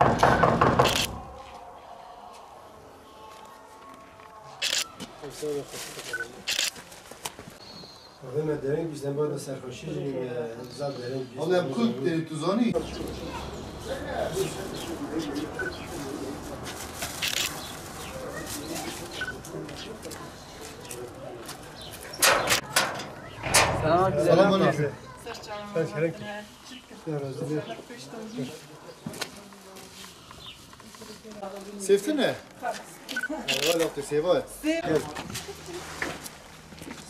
Ama derin bizden böyle sarhoşuz zat derin. Allah'ım kul deri tuzani. Selamünaleyküm. Ben Kerem. Sevsene. Allah doktor seva.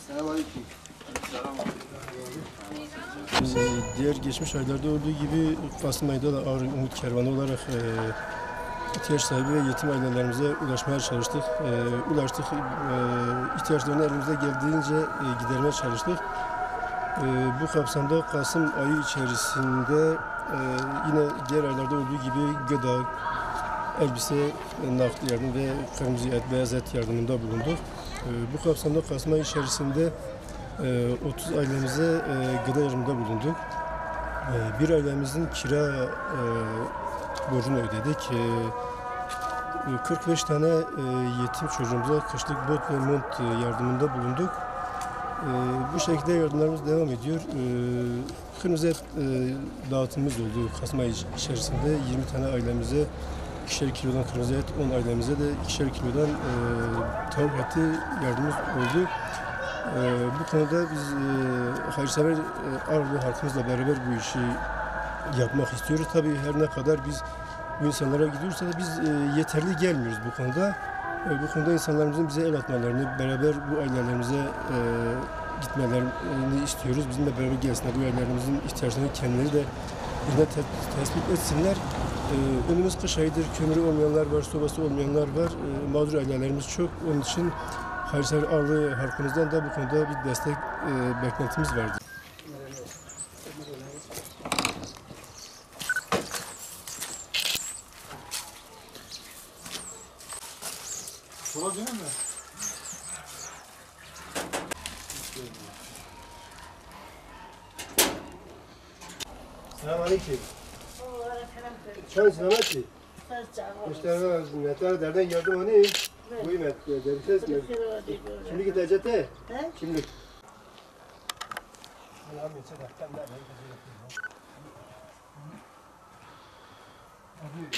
Selamünaleyküm. Diğer geçmiş aylarda olduğu gibi Kasım ayında da Ağrı Umut Kervanı olarak ihtiyaç sahibi ve yetim ailelerimize ulaşmaya çalıştık. Ulaştık, ihtiyaçlarını elimize geldiğince gidermeye çalıştık. Bu kapsamda Kasım ayı içerisinde yine diğer aylarda olduğu gibi gıda, elbise, nakdi yardım ve kırmızı et, beyaz et yardımında bulunduk. Bu kapsamda Kasım ayı içerisinde 30 ailemize gıda yardımında bulunduk. Bir ailemizin kira borcunu ödedik. 45 tane yetim çocuğumuza kışlık bot ve mont yardımında bulunduk. Bu şekilde yardımlarımız devam ediyor. Kırmızı et dağıtımımız oldu Kasım ayı içerisinde. 20 tane ailemize 2'şer kilodan kırmızı et, 10 ailemize de 2'şer kilodan tavuk eti yardımımız oldu. Bu konuda biz hayırsever Ağrılı halkımızla beraber bu işi yapmak istiyoruz. Tabii her ne kadar biz bu insanlara gidiyorsa da biz yeterli gelmiyoruz bu konuda. Bu konuda insanlarımızın bize el atmalarını, beraber bu ailelerimize gitmelerini istiyoruz. Bizimle beraber gelsinler, bu ailelerimizin ihtiyaçlarını kendileri de birine tespit etsinler. Önümüz kış ayıdır, kömürü olmayanlar var, sobası olmayanlar var. Mağdur ailelerimiz çok, onun için hayırsever Ağrı halkımızdan da bu konuda bir destek beklentimiz vardır. Sola dönüyor mu? Selamünaleyküm. Çan selamünaleyküm. İşte netler derden yardım hani bu imet derses mi? Kimlik gidecek he? Kimlik. Abi.